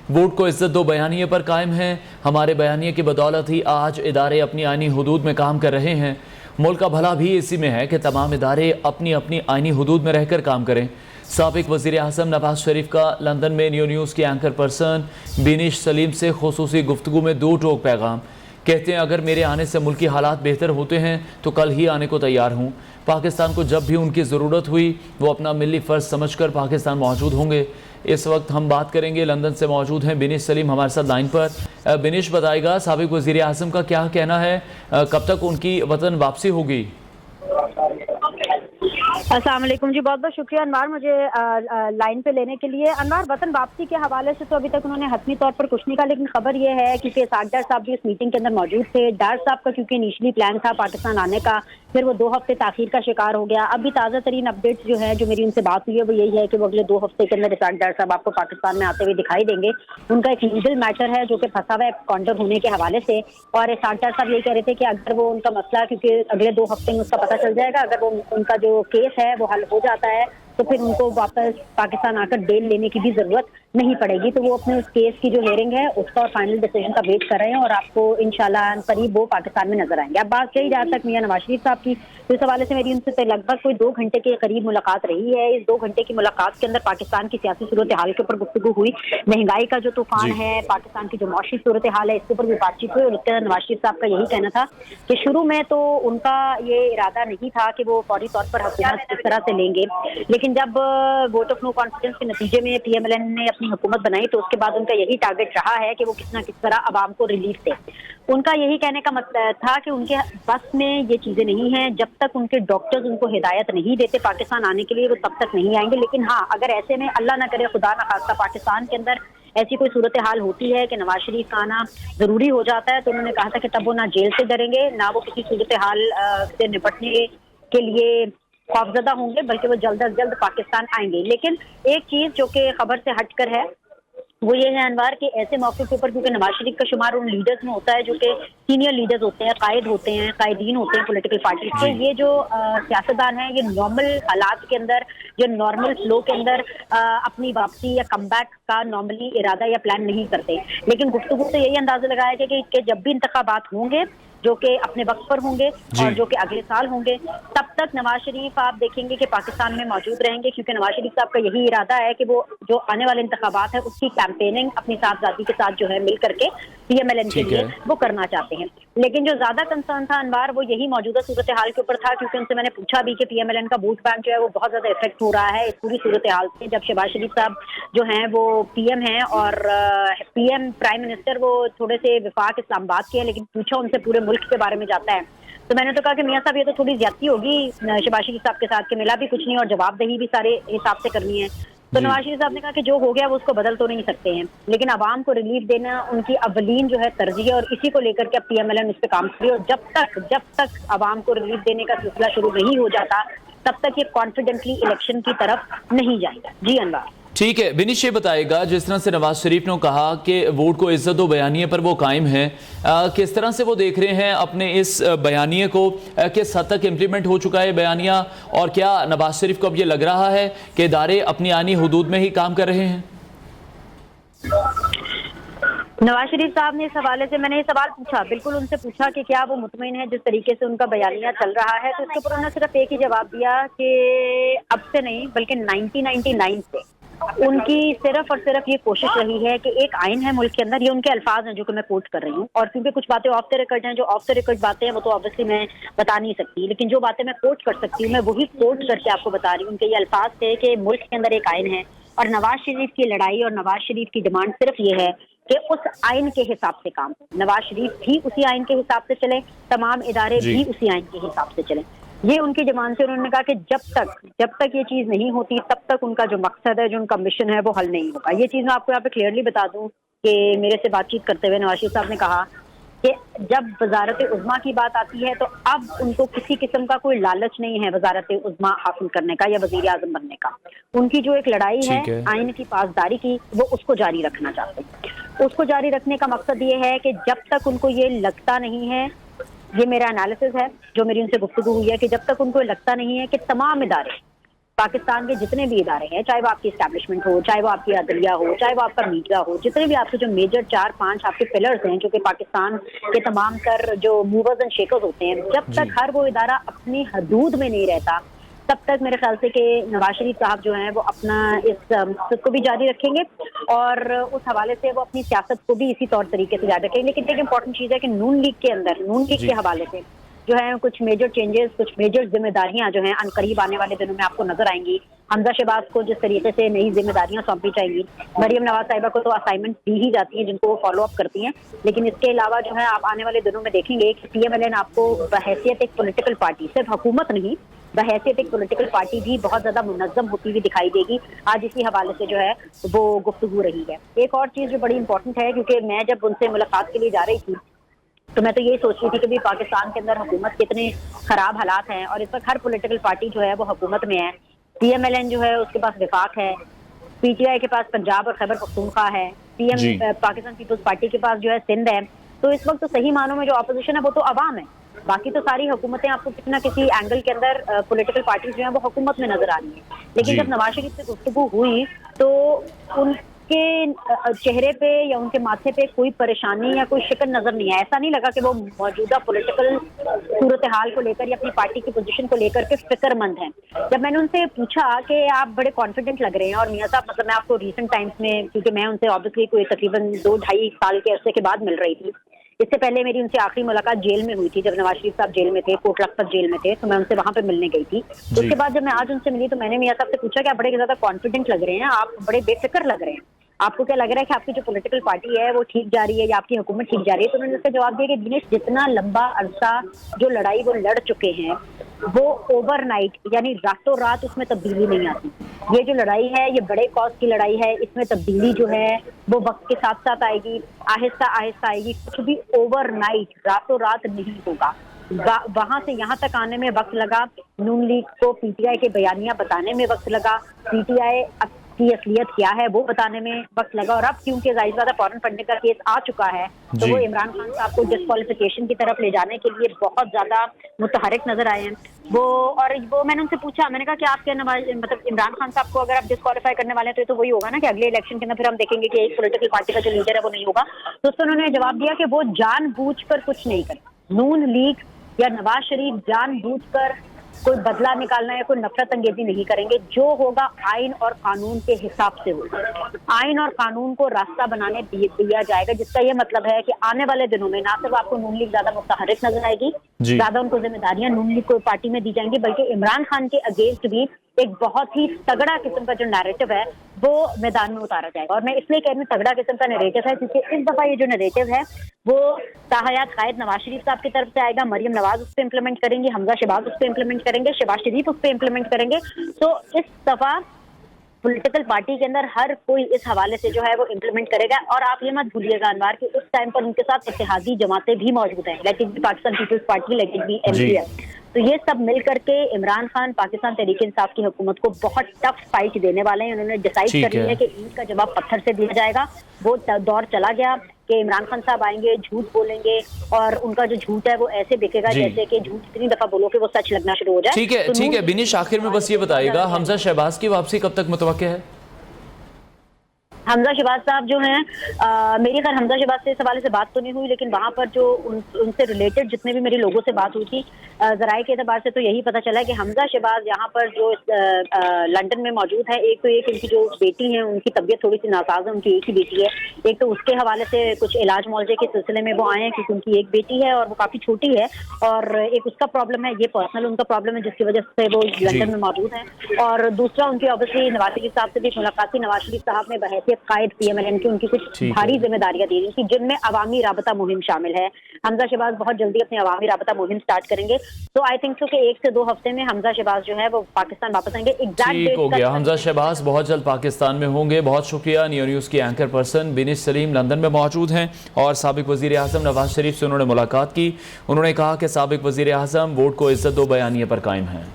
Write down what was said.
Vote کو عزت دو بیانیے پر قائم ہیں۔ ہمارے بیانیے کی بدولت ہی آج ادارے اپنی آئینی حدود میں کام کر رہے ہیں۔ ملک کا بھلا بھی اسی میں ہے کہ تمام ادارے اپنی اپنی آئینی حدود میں رہ کر کام کریں۔ سابق وزیر اعظم نواز شریف کا لندن میں نیوز کی اینکر پرسن بینش سلیم سے خصوصی گفتگو میں دو ٹوک پیغام۔ کہتے ہیں اگر میرے آنے سے ملکی حالات بہتر ہوتے ہیں تو کل ہی آنے کو تیار ہوں۔ پاکستان کو جب بھی ان کی ضرورت ہوئی وہ اپنا ملی فرض سمجھ کر پاکستان موجود ہوں گے۔ اس وقت ہم بات کریں گے، لندن سے موجود ہیں بینش سلیم ہمارے ساتھ لائن پر۔ بینش بتائے گا سابق وزیر اعظم کا کیا کہنا ہے، کب تک ان کی وطن واپسی ہوگی؟ السلام علیکم جی، بہت بہت شکریہ انوار مجھے لائن پہ لینے کے لیے۔ انوار، وطن واپسی کے حوالے سے تو ابھی تک انہوں نے حتمی طور پر کچھ نہیں کہا، لیکن خبر یہ ہے کیونکہ اسحاق ڈار صاحب بھی اس میٹنگ کے اندر موجود تھے۔ ڈار صاحب کا کیونکہ انیشلی پلان تھا پاکستان آنے کا، پھر وہ 2 ہفتے تاخیر کا شکار ہو گیا۔ اب بھی تازہ ترین اپڈیٹس جو ہیں، جو میری ان سے بات ہوئی ہے، وہ یہی ہے کہ وہ اگلے 2 ہفتے کے اندر اسحاق ڈار صاحب آپ کو پاکستان میں آتے ہوئے دکھائی دیں گے۔ ان کا ایک لیگل میٹر ہے جو کہ پھنسا ہوا ہے کاؤنٹر ہونے کے حوالے سے، اور اسحاق ڈار صاحب یہی کہہ رہے تھے کہ اگر وہ ان کا مسئلہ کیونکہ اگلے 2 ہفتے میں اس کا پتہ چل جائے گا، اگر وہ ان کا جو کیس ہے وہ حل ہو جاتا ہے تو پھر ان کو واپس پاکستان آ کر بیل لینے کی بھی ضرورت نہیں پڑے گی۔ تو وہ اپنے اس کیس کی جو ہیئرنگ ہے اس کا اور فائنل ڈیسیژن کا ویٹ کر رہے ہیں، اور آپ کو انشاءاللہ قریب وہ پاکستان میں نظر آئیں گے۔ اب بات کہی جہاں تک میاں نواز شریف صاحب کی، تو اس حوالے سے میری ان سے لگ بھگ کوئی 2 گھنٹے کے قریب ملاقات رہی ہے۔ اس 2 گھنٹے کی ملاقات کے اندر پاکستان کی سیاسی صورتحال کے اوپر گفتگو ہوئی، مہنگائی کا جو طوفان ہے، پاکستان کی جو معاشی صورتحال ہے، اس کے اوپر بھی بات چیت ہوئی۔ اور اس کے نواز شریف صاحب کا یہی کہنا تھا کہ شروع میں تو ان کا یہ ارادہ نہیں تھا کہ وہ فوری طور پر حکومت اس طرح سے لیں گے، لیکن جب ووٹ آف نو کانفیڈنس کے نتیجے میں پی ایم ایل این نے اپنی حکومت بنائی تو اس کے بعد ان کا یہی ٹارگٹ رہا ہے کہ وہ کس نہ کس طرح عوام کو ریلیف دے۔ ان کا یہی کہنے کا مطلب تھا کہ ان کے بس میں یہ چیزیں نہیں ہیں، جب تک ان کے ڈاکٹرز ان کو ہدایت نہیں دیتے پاکستان آنے کے لیے وہ تب تک نہیں آئیں گے۔ لیکن ہاں، اگر ایسے میں اللہ نہ کرے خدا نہ خواستہ پاکستان کے اندر ایسی کوئی صورتحال ہوتی ہے کہ نواز شریف کا آنا ضروری ہو جاتا ہے، تو انہوں نے کہا تھا کہ تب وہ نہ جیل سے ڈریں گے، نہ وہ کسی صورتحال سے نپٹنے کے لیے خوفزدہ ہوں گے، بلکہ وہ جلد از جلد پاکستان آئیں گے۔ لیکن ایک چیز جو کہ خبر سے ہٹ کر ہے وہ یہ ہے انوار کہ ایسے موقع کے اوپر کیونکہ نواز شریف کا شمار ان لیڈرز میں ہوتا ہے جو کہ سینئر لیڈرز ہوتے ہیں، قائد ہوتے ہیں، قائدین ہوتے ہیں پولیٹیکل پارٹیز کے، یہ جو سیاستدان ہیں یہ نارمل حالات کے اندر، یہ نارمل فلو کے اندر اپنی واپسی یا کم بیک کا نارملی ارادہ یا پلان نہیں کرتے۔ لیکن گفتگو سے یہی اندازہ لگایا گیا کہ جب بھی انتخابات ہوں گے جو کہ اپنے وقت پر ہوں گے اور جو کہ اگلے سال ہوں گے، تب تک نواز شریف آپ دیکھیں گے کہ پاکستان میں موجود رہیں گے، کیونکہ نواز شریف صاحب کا یہی ارادہ ہے کہ وہ جو آنے والے انتخابات ہیں اس کی کیمپیننگ اپنی صاحبزادی کے ساتھ جو ہے مل کر کے پی ایم ایل این کے لیے وہ کرنا چاہتے ہیں۔ لیکن جو زیادہ کنسرن تھا انوار وہ یہی موجودہ صورتحال کے اوپر تھا، کیونکہ ان سے میں نے پوچھا بھی کہ پی ایم ایل این کا ووٹ بینک جو ہے وہ بہت زیادہ افیکٹ ہو رہا ہے اس پوری صورتحال سے، جب شہباز شریف صاحب جو ہیں وہ پی ایم ہیں اور پی ایم پرائم منسٹر وہ تھوڑے سے وفاق اسلام آباد کے ہیں، لیکن پوچھا ان سے پورے ملک کے بارے میں جاتا ہے، تو میں نے تو کہا کہ میاں صاحب یہ تو تھوڑی زیادتی ہوگی شہباز شریف صاحب کے ساتھ کہ ملا بھی کچھ نہیں اور جواب دہی بھی سارے حساب سے کرنی ہے۔ تو نواز شریف صاحب نے کہا کہ جو ہو گیا وہ اس کو بدل تو نہیں سکتے ہیں، لیکن عوام کو ریلیف دینا ان کی اولین جو ہے ترجیح ہے، اور اسی کو لے کر کے اب پی ایم ایل این اس پہ کام کری، اور جب تک عوام کو ریلیف دینے کا سلسلہ شروع نہیں ہو جاتا تب تک یہ کانفیڈنٹلی الیکشن کی طرف نہیں جائے گا۔ جی انوار، ٹھیک ہے بینش، یہ بتائے گا جس طرح سے نواز شریف نے کہا کہ ووٹ کو عزت و بیانیے پر وہ قائم ہیں، کس طرح سے وہ دیکھ رہے ہیں اپنے اس بیانیے کو، کس حد تک امپلیمنٹ ہو چکا ہے بیانیہ، اور کیا نواز شریف کو اب یہ لگ رہا ہے کہ ادارے اپنی آئینی حدود میں ہی کام کر رہے ہیں؟ نواز شریف صاحب نے اس حوالے سے میں نے یہ سوال پوچھا، بالکل ان سے پوچھا کہ کیا وہ مطمئن ہے جس طریقے سے ان کا بیانیہ چل رہا ہے، تو اس کے اوپر انہوں نے صرف ایک ہی جواب دیا کہ اب سے نہیں بلکہ 1999 سے ان کی صرف اور صرف یہ کوشش رہی ہے کہ ایک آئین ہے ملک کے اندر، یہ ان کے الفاظ ہیں جو کہ میں کوٹ کر رہی ہوں، اور کیونکہ کچھ باتیں آف دا ریکارڈ ہیں، جو آف دا ریکارڈ باتیں ہیں وہ تو آبویسلی میں بتا نہیں سکتی، لیکن جو باتیں میں کوٹ کر سکتی ہوں میں وہی کوٹ کر کے آپ کو بتا رہی ہوں۔ ان کے یہ الفاظ تھے کہ ملک کے اندر ایک آئین ہے اور نواز شریف کی لڑائی اور نواز شریف کی ڈیمانڈ صرف یہ ہے کہ اس آئین کے حساب سے کام، نواز شریف بھی اسی آئین کے حساب سے چلیں، تمام ادارے بھی اسی آئین کے حساب سے چلیں، یہ ان کی ڈیمانڈ سے۔ انہوں نے کہا کہ جب تک یہ چیز نہیں ہوتی تب تک ان کا جو مقصد ہے، جو ان کا مشن ہے وہ حل نہیں ہوگا۔ یہ چیز میں آپ کو یہاں پہ کلیئرلی بتا دوں کہ میرے سے بات چیت کرتے ہوئے نواز شریف صاحب نے کہا کہ جب وزارت عظمیٰ کی بات آتی ہے تو اب ان کو کسی قسم کا کوئی لالچ نہیں ہے وزارت عظمیٰ حاصل کرنے کا یا وزیر اعظم بننے کا، ان کی جو ایک لڑائی ہے آئین کی پاسداری کی وہ اس کو جاری رکھنا چاہتے ہیں۔ اس کو جاری رکھنے کا مقصد یہ ہے کہ جب تک ان کو یہ لگتا نہیں ہے، یہ میرا انالیسس ہے جو میری ان سے گفتگو ہوئی ہے، کہ جب تک ان کو لگتا نہیں ہے کہ تمام ادارے पाकिस्तान के जितने भी इदारे हैं, चाहे वो आपकी एस्टैब्लिशमेंट हो, चाहे वो आपकी अदलिया हो, चाहे वो आपका मीडिया हो, जितने भी आपके जो मेजर 4-5 आपके पिलर्स हैं जो कि पाकिस्तान के तमाम तर जो मूवर्स एंड शेकर्स होते हैं, जब तक हर वो इदारा अपनी हदूद में नहीं रहता तब तक मेरे ख्याल से कि नवाज शरीफ साहब जो हैं वो अपना इस सिलसिले को भी जारी रखेंगे और उस हवाले से वो अपनी सियासत को भी इसी तौर तरीके से जारी रखेंगे। लेकिन एक इम्पॉर्टेंट चीज़ है कि नून लीग के अंदर, नून लीग के हवाले से जो है कुछ मेजर चेंजेस, कुछ मेजर जिम्मेदारियां जो हैं अनकरीब आने वाले दिनों में आपको नजर आएंगी। हमजा शहबाज को जिस तरीके से नई जिम्मेदारियां सौंपी जाएंगी, मरियम नवाज साहिबा को तो असाइनमेंट दी ही जाती हैं जिनको वो फॉलो अप करती हैं, लेकिन इसके अलावा जो है आप आने वाले दिनों में देखेंगे कि PMLN आपको बहैसियत एक पॉलिटिकल पार्टी, सिर्फ हुकूमत नहीं, बहैसियत एक पॉलिटिकल पार्टी भी बहुत ज्यादा मुनज़्ज़म होती हुई दिखाई देगी। आज इसी हवाले से जो है वो गुफ्तगू रही है। एक और चीज़ जो बड़ी इंपॉर्टेंट है, क्योंकि मैं जब उनसे मुलाकात के लिए जा रही थी तो मैं तो यही सोच रही थी कि भी पाकिस्तान के अंदर हुकूमत के इतने खराब हालात हैं और इस वक्त हर पॉलिटिकल पार्टी जो है वो हुकूमत में है। PMLN जो है उसके पास विफाक है, PTI के पास पंजाब और खैबर पख्तूनख्वा है, पाकिस्तान पीपल्स पार्टी के पास जो है सिंध है। तो इस वक्त तो सही मानों में जो अपोजिशन है वो तो अवाम है, बाकी तो सारी हुकूमतें आपको किसी ना किसी एंगल के अंदर पॉलिटिकल पार्टीज जो है वो हुकूमत में नजर आ रही है। लेकिन जब नवाज शरीफ से गुफ्तगू हुई तो उनके चेहरे पे या उनके माथे पे कोई परेशानी या कोई शिकन नजर नहीं है। ऐसा नहीं लगा कि वो मौजूदा पॉलिटिकल सूरत हाल को लेकर या अपनी पार्टी की पोजीशन को लेकर के फिक्रमंद हैं। जब मैंने उनसे पूछा कि आप बड़े कॉन्फिडेंट लग रहे हैं, और मियां साहब मतलब मैं आपको रिसेंट टाइम्स में, क्योंकि मैं उनसे ऑब्वियसली कोई तकरीबन 2-2.5 साल के अरसे के बाद मिल रही थी, इससे पहले मेरी उनसे आखिरी मुलाकात जेल में हुई थी जब नवाज शरीफ साहब जेल में थे, कोट लखपत जेल में थे, तो मैं उनसे वहां पे मिलने गई थी। उसके बाद जब मैं आज उनसे मिली तो मैंने मियां साहब से पूछा कि आप बड़े ज्यादा कॉन्फिडेंट लग रहे हैं, आप बड़े बेफिक्र लग रहे हैं, आपको क्या लग रहा है कि आपकी जो पॉलिटिकल पार्टी है वो ठीक जा रही है या आपकी हुकूमत ठीक जा रही है? तो उन्होंने उसका जवाब दिया कि दिनेश, जितना लंबा अरसा जो लड़ाई वो लड़ चुके हैं वो ओवरनाइट यानी रातों रात उसमें तब्दीली नहीं आती। ये जो लड़ाई है ये बड़े कॉज की लड़ाई है, इसमें तब्दीली जो है वो वक्त के साथ साथ आएगी, आहिस्ता आहिस्ता आएगी, कुछ भी ओवरनाइट रातों रात नहीं होगा। वहां से यहाँ तक आने में वक्त लगा, नून लीग को PTI के बयानियां बताने में वक्त लगा, PTI की असलियत क्या है वो बताने में वक्त लगा, और अब क्योंकि जाहिर बात है फौरन पढ़ने का केस आ चुका है तो वो इमरान खान साहब को डिस्क्वालिफिकेशन की तरफ ले जाने के लिए बहुत ज्यादा मुतहरिक नजर आए हैं वो मैंने उनसे पूछा, मैंने कहा कि आप क्या मतलब इमरान खान साहब को अगर आप डिस्क्वालीफाई करने वाले हैं तो वही होगा ना कि अगले इलेक्शन के अंदर फिर हम देखेंगे कि एक पॉलिटिकल पार्टी का जो लीडर है वो नहीं होगा। तो उसको उन्होंने जवाब दिया कि वो जानबूझकर कुछ नहीं करे, नून लीग या नवाज शरीफ जानबूझकर कोई बदला निकालना या कोई नफरत अंगेजी नहीं करेंगे, जो होगा आइन और कानून के हिसाब से होगा। आइन और कानून को रास्ता बनाने दिया जाएगा, जिसका ये मतलब है कि आने वाले दिनों में ना सिर्फ आपको नून लीग ज्यादा मुतहरिक नजर आएगी, ज्यादा उनको जिम्मेदारियां नून लीग को पार्टी में दी जाएंगी, बल्कि इमरान खान के अगेंस्ट भी एक बहुत ही तगड़ा किस्म का जो नैरेटिव है वो मैदान में उतारा जाएगा। और मैं इसलिए कह रही हूँ तगड़ा किस्म का नैरेटिव है क्योंकि इस दफा ये जो नैरेटिव है वो ताहयात कायद नवाज शरीफ साहब की तरफ से आएगा, मरियम नवाज उस पर इम्प्लीमेंट करेंगी, हमजा शहबाज उस पर इम्प्लीमेंट करेंगे, शहबाज शरीफ उस पर इम्प्लीमेंट करेंगे। तो इस दफा पॉलिटिकल पार्टी के अंदर हर कोई इस हवाले से जो है वो इम्प्लीमेंट करेगा। और आप ये मत भूलिएगा अनवार कि उस टाइम पर उनके साथ इत्तेहादी जमातें भी मौजूद हैं, let it be Pakistan Peoples Party, let it be MPF। तो ये सब मिल करके इमरान खान पाकिस्तान तहरीक इंसाफ की हुकूमत को बहुत टफ फाइट देने वाले हैं। उन्होंने डिसाइड कर लिया है कि ईद का जवाब पत्थर से दिया जाएगा। वो दौर चला गया कि इमरान खान साहब आएंगे, झूठ बोलेंगे और उनका जो झूठ है वो ऐसे बिकेगा जैसे कि झूठ इतनी दफा बोलो कि वो सच लगना शुरू हो जाए। ठीक है बिनिश, आखिर में बस ये बताइएगा, हमजा शहबाज की वापसी कब तक मुतवक्के है? हमजा शहबाज साहब जो हैं, मेरी खैर हमजा शहबाज से इस हवाले से बात तो नहीं हुई, लेकिन वहाँ पर जो उनसे रिलेटेड जितने भी मेरे लोगों से बात हुई थी, जराए के एतबार से तो यही पता चला है कि हमजा शहबाज यहाँ पर जो लंदन में मौजूद है, एक तो एक उनकी जो बेटी है उनकी तबीयत थोड़ी सी नासाज है, उनकी एक ही बेटी है, एक तो उसके हवाले से कुछ इलाज मुआवजे के सिलसिले में वो आए हैं क्योंकि उनकी एक बेटी है और वो काफ़ी छोटी है, और एक उसका प्रॉब्लम है, ये पर्सनल उनका प्रॉब्लम है जिसकी वजह से वो लंदन में मौजूद है। और दूसरा उनकी ऑब्वियसली नवाज शरीफ साहब से भी मुलाकात थी, नवाज शरीफ साहब ने बहैसियत कायद PMLN की उनकी कुछ भारी जिम्मेदारियां दी थी जिनमें अवामी राबता मुहिम शामिल है। हमजा शहबाज बहुत जल्दी अपनी अवामी राबता मुहिम स्टार्ट करेंगे, तो आई थिंक सो कि 1 से 2 हफ्ते में हमजा शहबाज जो है वो पाकिस्तान वापस आएंगे। ठीक हो गया, हमजा शहबाज बहुत जल्द पाकिस्तान में होंगे। बहुत शुक्रिया। नियो न्यूज़ की एंकर पर्सन बिनिश सलीम लंदन में मौजूद हैं और साबिक वज़ीर आज़म नवाज शरीफ से उन्होंने मुलाकात की। उन्होंने कहा कि साबिक वज़ीर आज़म वोट को इज्जत दो बयानिए पर कायम हैं।